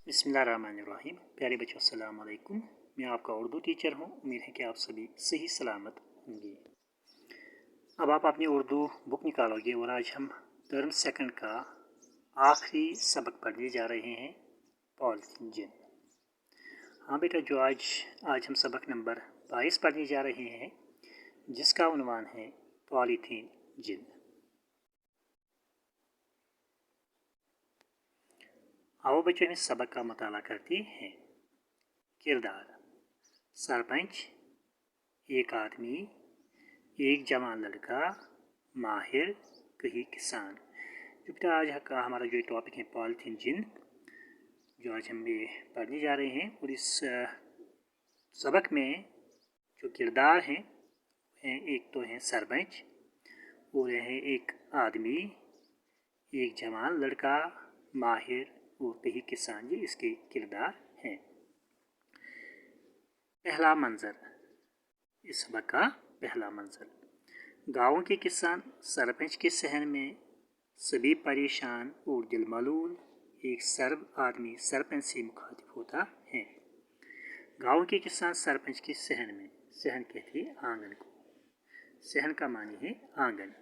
बिस्मिल्लाहिर्रहमानिर्रहीम। प्यारे बच्चों अस्सलाम वालेकुम। मैं आपका उर्दू टीचर हूँ। उम्मीद है कि आप सभी सही सलामत होंगे। अब आप अपनी उर्दू बुक निकालोगे और आज हम टर्म सेकंड का आखिरी सबक पढ़ने जा रहे हैं, पॉलीथीन जिन। हाँ बेटा, जो आज हम सबक नंबर 22 पढ़ने जा रहे हैं, जिसका उन्वान है पॉलीथीन जिन। आओ बच्चों, इस सबक का मुताला करते हैं। किरदार: सरपंच, एक आदमी, एक जवान लड़का, माहिर, कहीं किसान। जो बेटा आज का हमारा जो टॉपिक है पॉलीथीन जिन, जो आज हम ये पढ़ने जा रहे हैं। और इस सबक में जो किरदार हैं एक तो है सरपंच, और है एक आदमी, एक जवान लड़का, माहिर और कहीं किसान। ये इसके किरदार हैं। पहला मंजर, इस सबक का पहला मंजर: गाँव के किसान सरपंच के सहन में सभी परेशान और दिलमलूल। एक सर्व आदमी सरपंच से मुखातिब होता है। गाँव के किसान सरपंच के सहन में, सहन कहते हैं आंगन को, सहन का मानी है आंगन।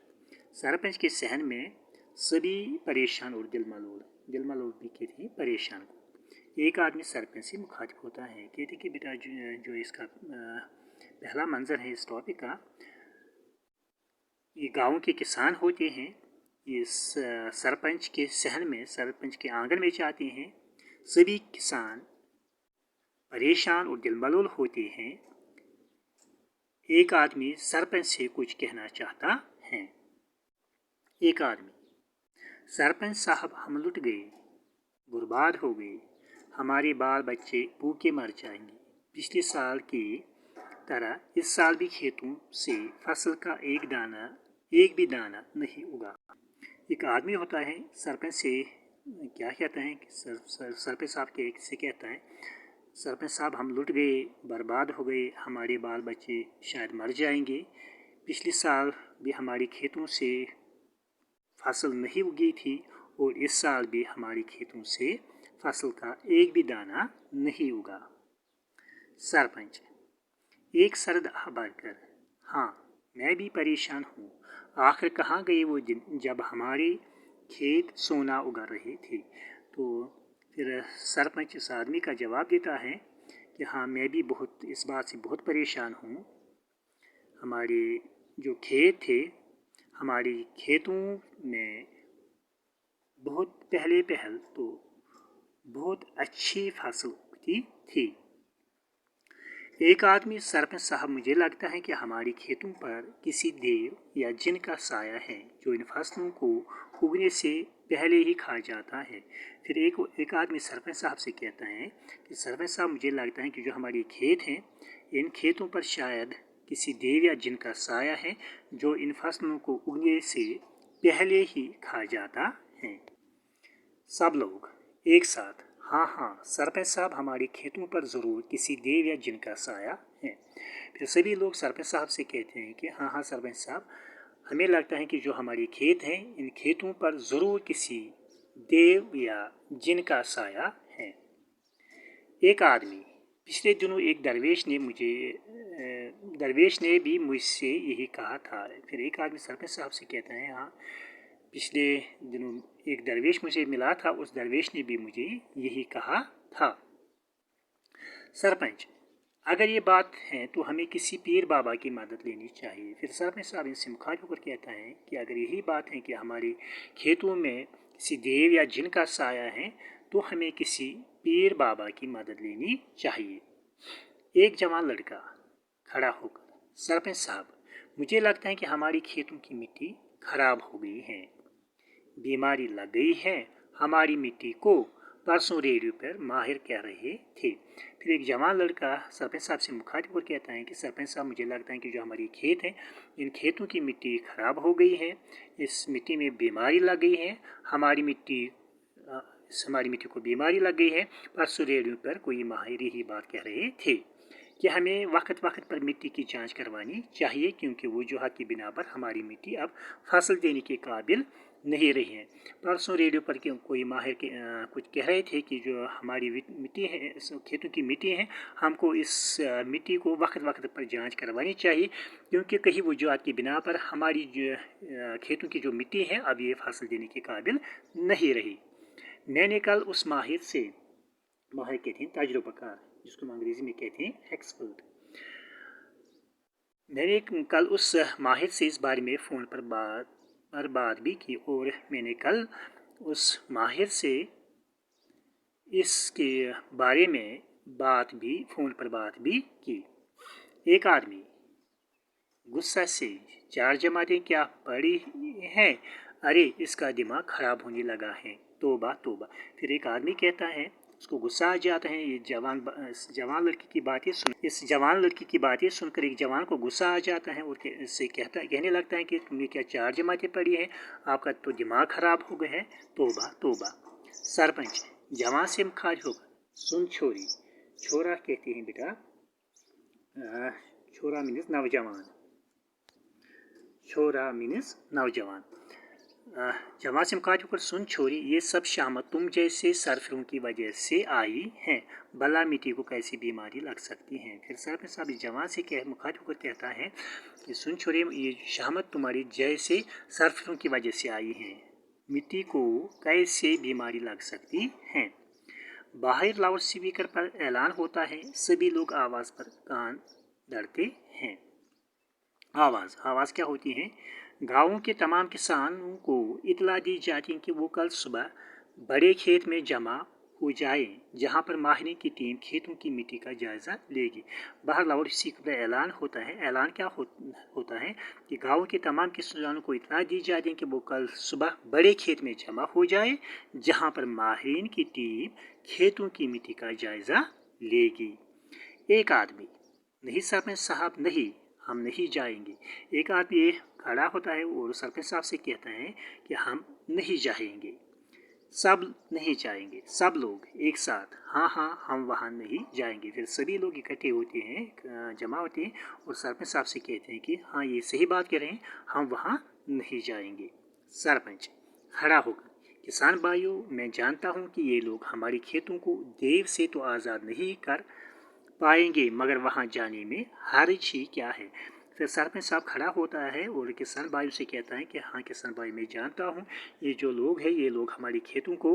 सरपंच के सहन में सभी परेशान और दिलमलूल, दिलमलूल भी कहते हैं परेशान को। एक आदमी सरपंच से मुखातिब होता है। कहते कि बेटा जो इसका पहला मंजर है इस टॉपिक का, ये गाँव के किसान होते हैं, इस सरपंच के सहन में, सरपंच के आंगन में जाते हैं। सभी किसान परेशान और दिलमलूल होते हैं। एक आदमी सरपंच से कुछ कहना चाहता है। एक आदमी: सरपंच साहब, हम लुट गए, बर्बाद हो गए, हमारे बाल बच्चे भूखे मर जाएंगे। पिछले साल की तरह इस साल भी खेतों से फसल का एक भी दाना नहीं उगा। एक आदमी होता है, सरपंच से क्या कहता है कि सरपंच साहब से कहता है, सरपंच साहब हम लुट गए, बर्बाद हो गए, हमारे बाल बच्चे शायद मर जाएंगे। पिछले साल भी हमारे खेतों से फसल नहीं उगी थी और इस साल भी हमारे खेतों से फसल का एक भी दाना नहीं उगा। सरपंच: एक सर्द आह भरकर, हाँ मैं भी परेशान हूँ। आखिर कहाँ गए वो दिन जब हमारे खेत सोना उगा रहे थे। तो फिर सरपंच इस आदमी का जवाब देता है कि हाँ मैं भी इस बात से बहुत परेशान हूँ। हमारे जो खेत थे, हमारे खेतों में बहुत पहले तो बहुत अच्छी फसल उगती थी। एक आदमी: सरपंच साहब, मुझे लगता है कि हमारे खेतों पर किसी देव या जिन का साया है जो इन फसलों को उगने से पहले ही खा जाता है। फिर एक आदमी सरपंच साहब से कहता है कि सरपंच साहब, मुझे लगता है कि जो हमारे खेत हैं, इन खेतों पर शायद किसी देव या जिन का साया है जो इन फसलों को उगने से पहले ही खा जाता है। सब लोग एक साथ: हाँ हाँ सरपंच साहब, हमारे खेतों पर ज़रूर किसी देव या जिन का साया है। फिर सभी लोग सरपंच साहब से कहते हैं कि हाँ हाँ सरपंच साहब, हमें लगता है कि जो हमारे खेत हैं, इन खेतों पर ज़रूर किसी देव या जिन का साया है। एक आदमी: पिछले दिनों एक दरवेश ने भी मुझसे यही कहा था। फिर एक आदमी सरपंच साहब से कहता है, हाँ पिछले दिनों एक दरवेश मुझे मिला था, उस दरवेश ने भी मुझे यही कहा था। सरपंच: अगर ये बात है तो हमें किसी पीर बाबा की मदद लेनी चाहिए। फिर सरपंच साहब इनसे मुखातिब होकर कहता है कि अगर यही बात है कि हमारे खेतों में किसी देव या जिन का साया है तो हमें किसी पीर बाबा की मदद लेनी चाहिए। एक जवान लड़का खड़ा होकर: सरपंच साहब, मुझे लगता है कि हमारी खेतों की मिट्टी खराब हो गई है, बीमारी लग गई है हमारी मिट्टी को, परसों रेडियो पर माहिर कह रहे थे। फिर एक जवान लड़का सरपंच साहब से मुखातिब होकर कहता है कि सरपंच साहब, मुझे लगता है कि जो हमारी खेत है, इन खेतों की मिट्टी खराब हो गई है, इस मिट्टी में बीमारी लग गई है, हमारी मिट्टी को बीमारी लग गई है। परसों रेडियो पर कोई माहिर ही बात कह रहे थे कि हमें वक्त पर मिट्टी की जांच करवानी चाहिए, क्योंकि वजूहत की बिना पर हमारी मिट्टी अब फसल देने के काबिल नहीं रही हैं। परसों रेडियो पर कोई माहिर के कुछ कह रहे थे कि जो हमारी मिट्टी है, खेतों की मिट्टी है, हमको इस मिट्टी को वक्त वक्त पर जांच करवानी चाहिए, क्योंकि कहीं वजूहत की बिना पर हमारी जो खेतों की जो मिट्टी है अब ये फसल देने के काबिल नहीं रही। मैंने कल उस माहिर कहते हैं तजुर्बाकार, जिसको हम अंग्रेज़ी में कहते हैं एक्सपर्ट, मैंने कल उस माहिर से इस बारे में फ़ोन पर बात भी की, और मैंने कल उस माहिर से इसके बारे में फ़ोन पर बात भी की। एक आदमी गुस्सा से 4 जमातें क्या पढ़ी हैं, अरे इसका दिमाग ख़राब होने लगा है, तौबा तौबा। फिर एक आदमी कहता है, उसको गुस्सा आ जाता है, ये जवान लड़की की बातें सुनकर एक जवान को गुस्सा आ जाता है, और इससे कहने लगता है कि तुमने क्या 4 जमातें पढ़ी हैं, आपका तो दिमाग ख़राब हो गया है, तौबा तौबा। सरपंच जवान से मुखातिब होकर, सुन छोरी, छोरा कहते हैं बेटा, छोरा मीन्स नौजवान, छोरा मीन्स नौजवान। जवान से मुखातिब होकर, सुन छोरी, ये सब शामत तुम जैसे सरफरों की वजह से आई हैं, भला मिट्टी को कैसी बीमारी लग सकती है। फिर सरपंच साहब इस जवान से मुखातिब होकर कहता है कि सुन छोरी, ये शामत तुम्हारी जैसे सरफरों की वजह से आई हैं, मिट्टी को कैसे बीमारी लग सकती है। बाहर लाउड स्पीकर पर ऐलान होता है, सभी लोग आवाज़ पर कान धरते हैं। आवाज़ क्या होती है? गाँव के तमाम किसानों को इतला दी जाती है कि वो कल सुबह बड़े खेत में जमा हो जाए, जहाँ पर माहिर की टीम खेतों की मिट्टी का जायज़ा लेगी। बाहर लाउड स्पीकर पर ऐलान होता है। ऐलान क्या होता है कि गाँव के तमाम किसानों को इतला दी जाती है कि वो कल सुबह बड़े खेत में जमा हो जाए, जहाँ पर माहिरीन की टीम खेतों की मिट्टी का जायज़ा लेगी। एक आदमी, नहीं सरपंच साहब नहीं, हम नहीं जाएंगे। एक आदमी खड़ा होता है और सरपंच साहब से कहता है कि हम नहीं जाएंगे। सब नहीं जाएंगे, सब लोग एक साथ, हाँ हम वहाँ नहीं जाएंगे। फिर सभी लोग इकट्ठे होते हैं, जमा होते हैं, और सरपंच साहब से कहते हैं कि हाँ ये सही बात कह रहे हैं, हम वहाँ नहीं जाएंगे। सरपंच खड़ा होकर, किसान भाइयों, मैं जानता हूँ कि ये लोग हमारे खेतों को देव से तो आज़ाद नहीं कर पाएंगे, मगर वहाँ जाने में हर्ज ही क्या है। फिर सरपंच साहब खड़ा होता है और किसान भाई से कहता है कि हाँ किसान भाई, मैं जानता हूँ ये जो लोग हैं, ये लोग हमारे खेतों को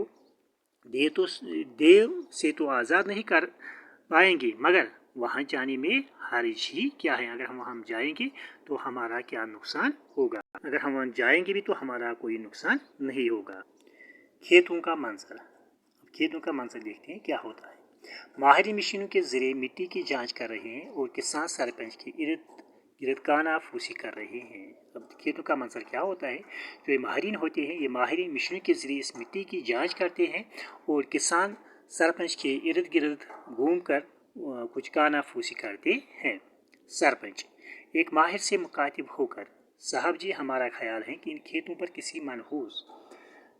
देव से तो आज़ाद नहीं कर पाएंगे, मगर वहाँ जाने में हर्ज ही क्या है। अगर हम वहाँ जाएंगे तो हमारा क्या नुकसान होगा, अगर हम वहाँ जाएंगे भी तो हमारा कोई नुकसान नहीं होगा। खेतों का मंजर देखते हैं क्या होता है। माहिर मशीनों के ज़रिए मिट्टी की जांच कर रहे हैं और किसान सरपंच के इर्द गिर्द कानाफूसी कर रहे हैं। अब खेतों का मंजर क्या होता है, जो ये माहिरीन होते हैं, ये माहिरीन मशीनों के ज़रिए इस मिट्टी की जांच करते हैं और किसान सरपंच के इर्द गिर्द घूम कर कुछ कानाफूसी करते हैं। सरपंच एक माहिर से मुखातिब होकर, साहब जी हमारा ख्याल है कि इन खेतों पर किसी मनहूस,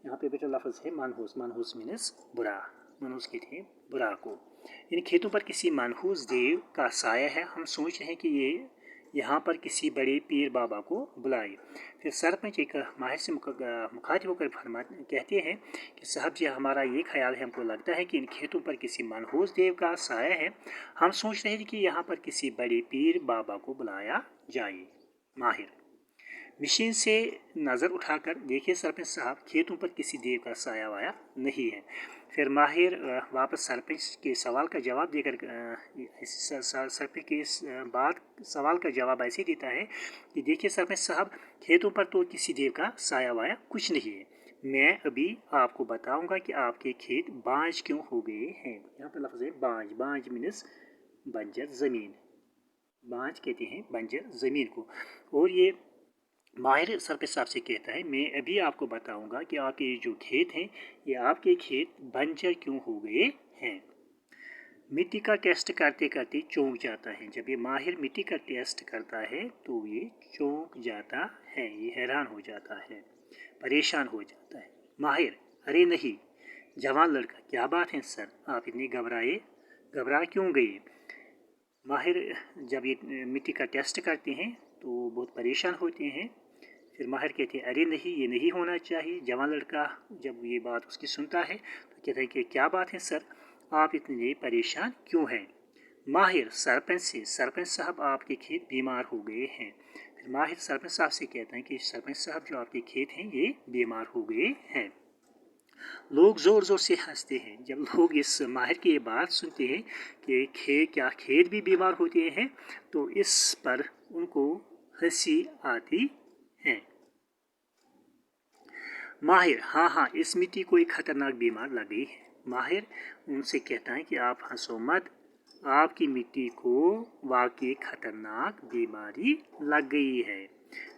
यहाँ पे बेटा लफ्ज़ है मनहूस मीनस बुरा, मनहूस कहते हैं बुरा को, इन खेतों पर किसी मनहूस देव का साया है, हम सोच रहे हैं कि ये यहाँ पर किसी बड़े पीर बाबा को बुलाए। फिर सरपंच एक माहिर से मुखातिब होकर कहते हैं कि साहब जी हमारा ये ख्याल है, हमको लगता है कि इन खेतों पर किसी मनहूस देव का साया है, हम सोच रहे थे कि यहाँ पर किसी बड़े पीर बाबा को बुलाया जाए। माहिर मशीन से नज़र उठाकर, देखिए सरपंच साहब खेतों पर किसी देव का साया वाया नहीं है। फिर माहिर वापस सरपंच के सवाल का जवाब देकर सरपंच के सवाल का जवाब ऐसे देता है कि देखिए सरपंच साहब, खेतों पर तो किसी देव का साया वाया कुछ नहीं है। मैं अभी आपको बताऊंगा कि आपके खेत बांझ क्यों हो गए हैं। यहाँ पर लफ्ज़ है बांझ मीन्स बंजर ज़मीन, बांझ कहते हैं बंजर ज़मीन को। और ये माहिर सरपंच साहब से कहता है, मैं अभी आपको बताऊंगा कि आपके जो खेत हैं, ये आपके खेत बंजर क्यों हो गए हैं। मिट्टी का टेस्ट करते करते चौंक जाता है। जब ये माहिर मिट्टी का टेस्ट करता है तो ये चौंक जाता है, ये हैरान हो जाता है, परेशान हो जाता है। माहिर, अरे नहीं जवान लड़का, क्या बात है सर, आप इतने घबरा क्यों गए। माहिर जब ये मिट्टी का टेस्ट करते हैं तो बहुत परेशान होते हैं। फिर माहिर कहते हैं अरे नहीं, ये नहीं होना चाहिए। जवान लड़का जब ये बात उसकी सुनता है तो कहता है कि क्या बात है सर, आप इतने परेशान क्यों हैं। माहिर सरपंच से, सरपंच साहब आपके खेत बीमार हो गए हैं। फिर माहिर सरपंच साहब से कहता है कि सरपंच साहब जो आपके खेत हैं ये बीमार हो गए हैं। लोग ज़ोर ज़ोर से हंसते हैं। जब लोग इस माहिर की ये बात सुनते हैं कि खेत भी बीमार होते हैं, तो इस पर उनको हंसी आती है। माहिर, हाँ हाँ, इस मिट्टी को एक खतरनाक बीमार लग गई है। माहिर उनसे कहता है कि आप हंसो मत, आपकी मिट्टी को वाकई खतरनाक बीमारी लग गई है।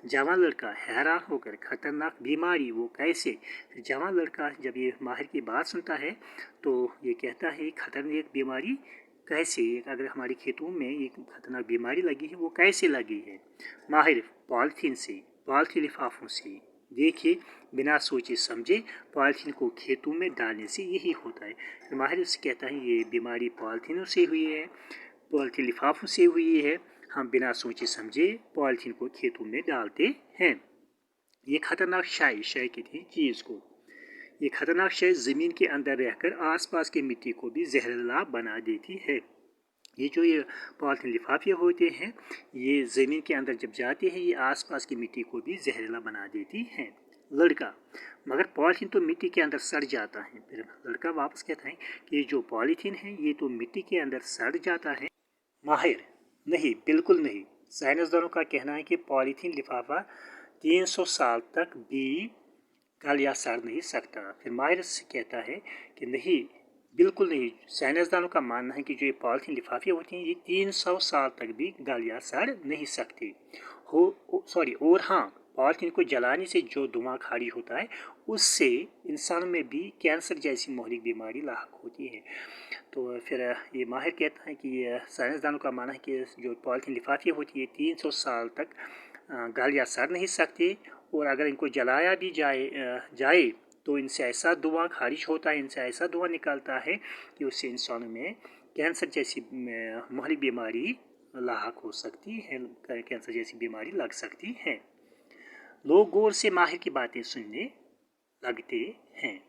जवान लड़का हैरान होकर, खतरनाक बीमारी वो कैसे। जवान लड़का जब ये माहिर की बात सुनता है तो ये कहता है खतरनाक बीमारी कैसे, अगर हमारे खेतों में एक खतरनाक बीमारी लगी है वो कैसे लगी है। माहिर पॉलिथीन लिफाफों से, देखिए बिना सोचे समझे पॉलिथीन को खेतों में डालने से यही होता है। माहिर उससे कहता है ये बीमारी पॉलिथीनों से हुई है, पॉलिथीन लिफाफों से हुई है, हम बिना सोचे समझे पॉलिथीन को खेतों में डालते हैं। ये खतरनाक शाय कहते हैं चीज़ को। ये खतरनाक शाय ज़मीन के अंदर रहकर आसपास की मिट्टी को भी जहरीला बना देती है। ये जो ये पॉलिथीन लिफाफे होते हैं, ये ज़मीन के अंदर जब जाते हैं ये आसपास की मिट्टी को भी जहरीला बना देती हैं। लड़का, मगर पॉलिथीन तो मिट्टी के अंदर सड़ जाता है। फिर लड़का वापस कहता है कि ये जो पॉलिथीन है ये तो मिट्टी के अंदर सड़ जाता है। माहिर, नहीं, बिल्कुल नहीं। साइंसदानों का कहना है कि पॉलीथीन लिफाफा 300 साल तक भी गल या सड़ नहीं सकता। फिर माहिर कहता है कि नहीं, बिल्कुल नहीं। साइंसदानों का मानना है कि जो ये पॉलीथीन लिफाफे होते हैं ये 300 साल तक भी गल या सड़ नहीं सकते और हाँ, पॉलीथीन को जलाने से जो धुआं खारिज होता है उससे इंसानों में भी कैंसर जैसी महलिक बीमारी लाक होती है। तो फिर ये माहिर कहता है कि साइंसदानों का मानना है कि जो पॉलीथीन लिफाफे होती है 300 साल तक गल या सड़ नहीं सकते, और अगर इनको जलाया भी जाए तो इनसे ऐसा धुआं खारिज होता है, इनसे ऐसा धुआं निकलता है कि उससे इंसानों में कैंसर जैसी महलिक बीमारी लाक हो सकती है, कैंसर जैसी बीमारी लग सकती है। लोग गौर से माहिर की बातें सुनने लगते हैं।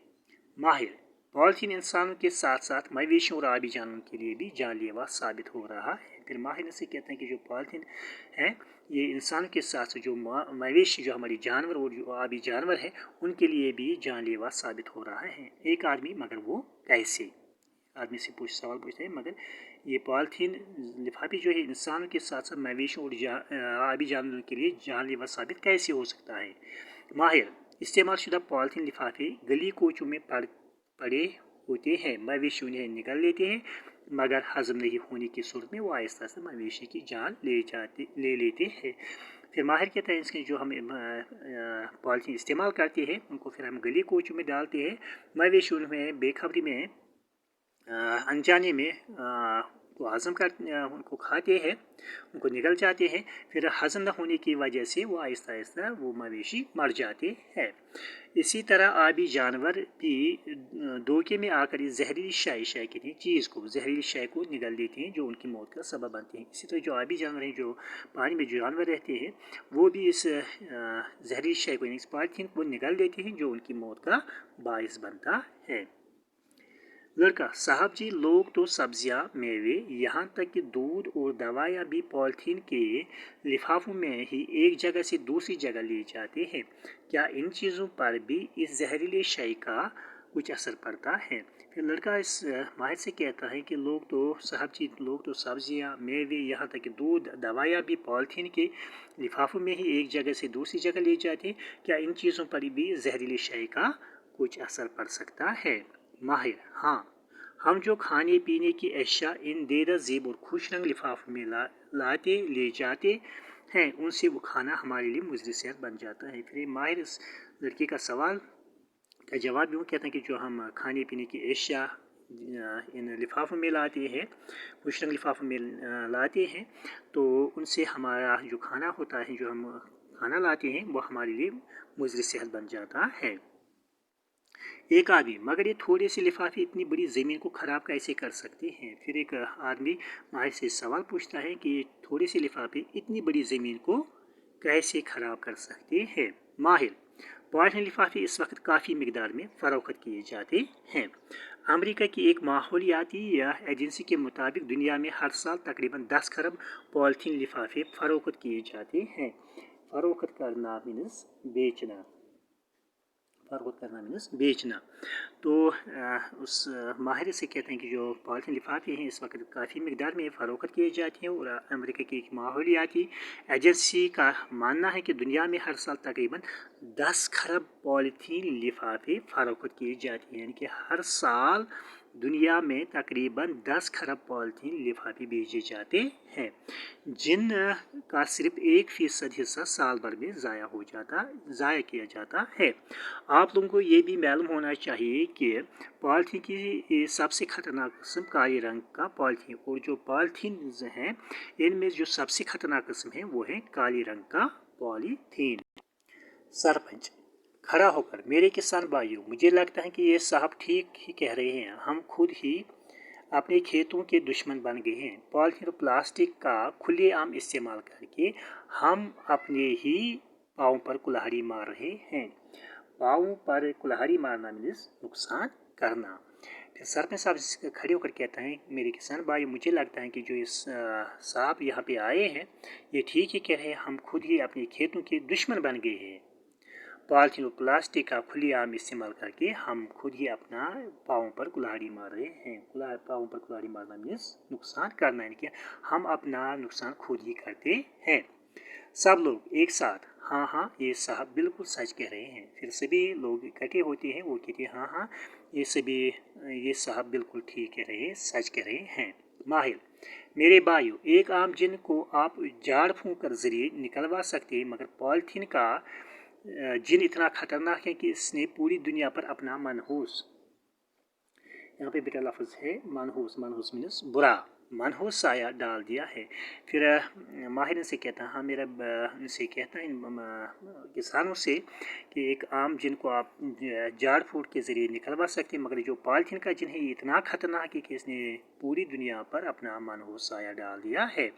माहिर, पॉलीथीन इंसानों के साथ साथ मवेशियों और आबी जानवरों के लिए भी जानलेवा साबित हो रहा है। फिर माहिर से कहते हैं कि जो पॉलीथीन है ये इंसान के साथ जो मवेशी, जो हमारी जानवर और जो आबी जानवर है उनके लिए भी जानलेवा साबित हो रहा है। एक आदमी, मगर वो कैसे, आदमी से सवाल पूछते हैं, मगर ये पॉलीथीन लिफाफे जो है इंसानों के साथ साथ मवेशियों और आबी जानवरों के लिए जानलेवा साबित कैसे हो सकता है। माहिर, इस्तेमाल शुदा पॉलीथीन लिफाफे गली कोचों में पड़े होते हैं, मवेशी उन्हें निकल लेते हैं, मगर हजम नहीं होने की सूरत में वो आहिस्ता से मवेशी की जान ले लेते हैं। फिर माहिर कहते हैं इसके जो हम पॉलीथीन इस्तेमाल करते हैं उनको फिर हम गली कोचों में डालते हैं, मवेशी उनमें बेखबरी में अनजाने में वो हज़म कर उनको खाते हैं, उनको निगल जाते हैं, फिर हज़म न होने की वजह से वो आहिस्ता आहिस्ता वो मवेशी मर जाते हैं। इसी तरह आबी जानवर भी धोखे में आकर इस जहरीली शाय की चीज़ को, जहरीली शाय को निगल देते हैं जो उनकी मौत का सबब बनते हैं। इसी तरह जो आबी जानवर हैं, जो पानी में जो जानवर रहते हैं, वो भी इस जहरीली शाय को, इस पॉलीथीन को निगल देते हैं जो उनकी मौत का बायस बनता है। लड़का, साहब जी, लोग तो सब्जियां, मेवे, यहाँ तक कि दूध और दवाइयाँ भी पॉलीथीन के लिफाफों में ही एक जगह से दूसरी जगह ले जाते हैं। क्या इन चीज़ों पर भी इस जहरीले शय का कुछ असर पड़ता है। फिर लड़का इस माहिर से कहता है कि लोग तो सब्जियाँ, मेवे, यहाँ तक कि दूध, दवाइयाँ भी पॉलीथीन के लिफाफों में ही एक जगह से दूसरी जगह ले जाते हैं। क्या इन चीज़ों पर भी जहरीले शय का कुछ असर पड़ सकता है। माहिर, हाँ, हम जो खाने पीने की अशिया इन देर ज़ेब और खुश रंग लिफाफों में ले जाते हैं, उनसे वो खाना हमारे लिए मुज़र सेहत बन जाता है। फिर माहिर इस लड़के का सवाल का जवाब भी वो कहते हैं कि जो हम खाने पीने की अशिया इन लिफाफों में लाते हैं, खुश रंग लिफाफों में लाते हैं, तो उनसे हमारा जो खाना होता है, जो हम खाना लाते हैं, वो हमारे लिए मुज़र सेहत बन जाता है। एक आदमी, मगर ये थोड़े से लिफाफे इतनी बड़ी ज़मीन को ख़राब कैसे कर सकते हैं। फिर एक आदमी माहिर से सवाल पूछता है कि ये थोड़े से लिफाफे इतनी बड़ी ज़मीन को कैसे ख़राब कर सकते हैं। माहिर, पॉलीथीन लिफाफे इस वक्त काफ़ी मिकदार में फ़रोख्त किए जाते हैं। अमेरिका की एक माहौलियाती एजेंसी के मुताबिक दुनिया में हर साल तकरीबन 10 खरब पॉलीथीन लिफाफे फ़रोख्त किए जाते हैं। फ़रोख्त करना मीन्स बेचना, फ़रोख्त करना मीन्स बेचना। तो उस माहिर से कहते हैं कि जो पॉलीथीन लिफाफे हैं इस वक्त काफ़ी मिकदार में फ़रोख्त किए जाते हैं, और अमेरिका की एक माहौलियाती एजेंसी का मानना है कि दुनिया में हर साल तकरीबन 10 खरब पॉलीथीन लिफाफे फ़रोख्त किए जाते हैं, यानी कि हर साल दुनिया में तकरीबन 10 खरब पॉलीथीन लिफाफे भेजे जाते हैं, जिन का सिर्फ 1% हिस्सा साल भर में ज़ाया किया जाता है। आप लोगों को ये भी मालूम होना चाहिए कि पॉलीथीन की सबसे ख़तरनाक किस्म काले रंग का पॉलीथीन, और जो पॉलीथीन हैं इनमें जो सबसे ख़तरनाक किस्म है वो है काले रंग का पॉलीथीन। सरपंच खड़ा होकर, मेरे किसान भाइयों, मुझे लगता है कि ये साहब ठीक ही कह रहे हैं। हम खुद ही अपने खेतों के दुश्मन बन गए हैं। पॉलीथीन और प्लास्टिक का खुलेआम इस्तेमाल करके हम अपने ही पाँव पर कुल्हाड़ी मार रहे हैं। पाँव पर कुल्हाड़ी मारना मीन्स नुकसान करना। फिर सरपंच साहब खड़े होकर कहता है, मेरे किसान भाई, मुझे लगता है कि जो इस साहब यहाँ पे आए हैं ये ठीक ही कह रहे हैं। हम खुद ही अपने खेतों के दुश्मन बन गए हैं। पॉलीथीन और प्लास्टिक का खुलेआम इस्तेमाल करके हम खुद ही अपना पाँव पर कुल्हाड़ी मार रहे हैं। पाँव पर कुल्हाड़ी मारना मीन्स नुकसान करना, यानी कि हम अपना नुकसान खुद ही करते हैं। सब लोग एक साथ, हाँ हाँ ये साहब बिल्कुल सच कह रहे हैं। फिर सभी लोग इकट्ठे होते हैं, वो कहते हैं हाँ हाँ ये साहब बिल्कुल ठीक कह रहे हैं, सच कह रहे हैं। माहिर, मेरे भाइयों, एक आम जिन को आप झाड़ फूंक कर जरिए निकलवा सकते हैं, मगर पॉलीथीन का जिन इतना ख़तरनाक है कि इसने पूरी दुनिया पर अपना मनहूस, यहाँ पे बेटा लफ्ज़ है मनहूस, मनहूस मीन्स बुरा, मनहूस साया डाल दिया है। फिर माहिर इनसे कहता है, हाँ मेरा इनसे कहता है किसानों से कि एक आम जिन को आप झाड़ फूट के ज़रिए निकलवा सकते हैं, मगर जो पॉलीथीन का जिन है ये इतना ख़तरनाक है कि इसने पूरी दुनिया पर अपना मनहूस साया डाल दिया है।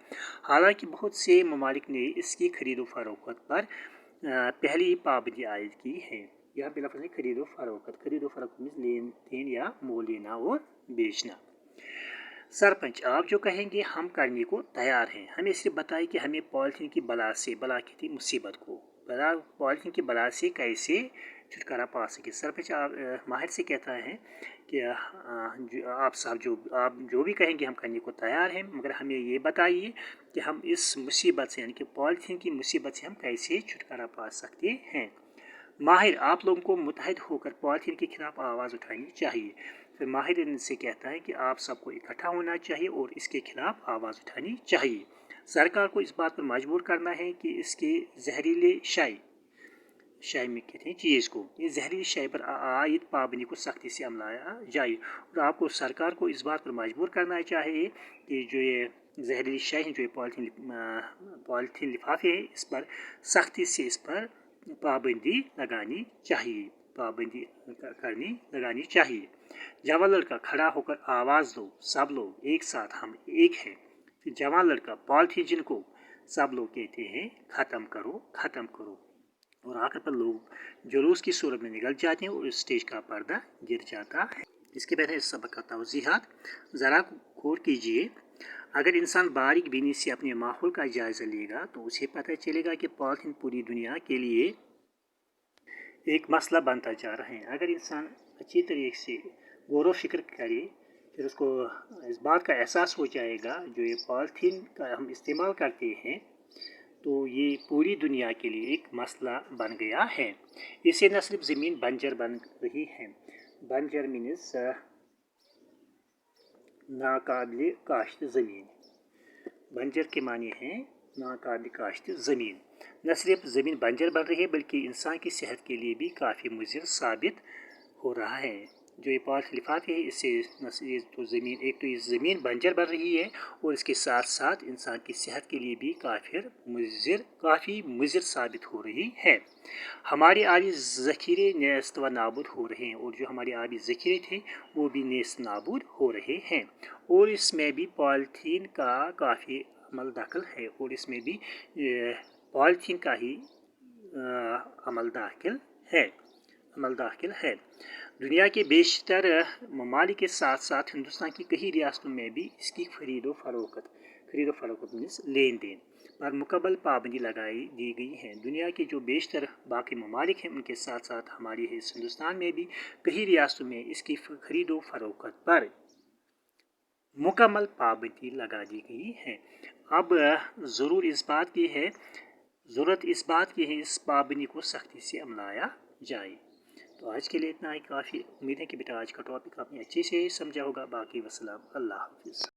हालांकि बहुत से ममालिक ने इसकी खरीदो फरोख्त पर पहली ही पाबंदी आयद की है। यहाँ पे लफ्ज़ है खरीदो फरोख्त मीन्स लेन देन या मोल लेना और बेचना। सरपंच, आप जो कहेंगे हम करने को तैयार हैं। हमें सिर्फ बताइए कि हमें पॉलीथीन की बला की थी मुसीबत को, पॉलीथीन की बला से कैसे छुटकारा पा सके। सरपंच माहिर से कहता है कि आप जो भी कहेंगे हम करने को तैयार हैं, मगर हमें ये बताइए कि हम इस मुसीबत से, यानी कि पॉलीथीन की मुसीबत से हम कैसे छुटकारा पा सकते हैं। माहिर, आप लोगों को मुत्तहिद होकर पॉलीथीन के खिलाफ आवाज़ उठानी चाहिए। फिर माहिर इनसे कहता है कि आप सबको इकट्ठा होना चाहिए और इसके खिलाफ आवाज़ उठानी चाहिए। सरकार को इस बात पर मजबूर करना है कि इसके जहरीले शाई में कहते हैं चीज़ को, ये जहरीली शाई पर आयद पाबंदी को सख्ती से अमलाया जाए। और आपको सरकार को इस बात पर मजबूर करना चाहिए कि जो ये जहरीली शाई है, जो ये पॉलीथीन लिफाफे है, इस पर सख्ती से इस पर पाबंदी लगानी चाहिए। जवान लड़का खड़ा होकर आवाज़ दो, सब लोग एक साथ, हम एक हैं। फिर जवान लड़का पॉलीथीन जिनको सब लोग कहते हैं ख़त्म करो, और आखिर पर लोग जुलूस की सूरत में निकल जाते हैं और स्टेज का पर्दा गिर जाता है। इसके बाद है इस सबक का तौज़ीहात। ज़रा गौर कीजिए, अगर इंसान बारीक बीनी से अपने माहौल का जायज़ा लेगा तो उसे पता चलेगा कि पॉलीथीन पूरी दुनिया के लिए एक मसला बनता जा रहा है। अगर इंसान अच्छी तरीके से गौर व फिक्र करे, फिर उसको इस बात का एहसास हो जाएगा जो ये पॉलीथीन का हम इस्तेमाल करते हैं तो ये पूरी दुनिया के लिए एक मसला बन गया है। इससे न सिर्फ ज़मीन बंजर बन रही है, बंजर मीन्स नाकाबिल काश्त ज़मीन, बंजर के मानी है नाकाबिल काश्त ज़मीन। न सिर्फ ज़मीन बंजर बन रही है बल्कि इंसान की सेहत के लिए भी काफ़ी मुज़िर साबित हो रहा है। जो ये पॉलीथीन लिफाफे है, इससे ये ज़मीन बंजर बन रही है और इसके साथ साथ इंसान की सेहत के लिए भी काफ़ी मुज़िर साबित हो रही है। हमारे आबी ज़ख़ीरे नेस्त व नाबूद हो रहे हैं, और जो हमारे आबी ज़ख़ीरे थे वो भी नेस्त नाबूद हो रहे हैं, और इसमें भी पॉलीथीन का काफ़ी अमल दखल है, और इसमें भी पॉलीथीन का ही अमल दाखिल है। दुनिया के बेशतर ममालिक के साथ साथ हिंदुस्तान की कई रियासतों में भी इसकी खरीदो फरोख्त मीन्स लेन देन पर मुकम्मल पाबंदी दी गई है। दुनिया के जो बेशतर बाकी ममालिक हैं उनके साथ साथ हमारी हिंदुस्तान में भी कई रियासतों में इसकी खरीदो फरोख्त पर मुकम्मल पाबंदी लगा दी गई है। अब ज़रूरत इस बात की है इस पाबंदी को सख्ती से अपनाया जाए। तो आज के लिए इतना ही काफ़ी। उम्मीद है कि बेटा आज का टॉपिक आपने अच्छे से समझा होगा। बाकी वसलाम, अल्लाह हाफिज़।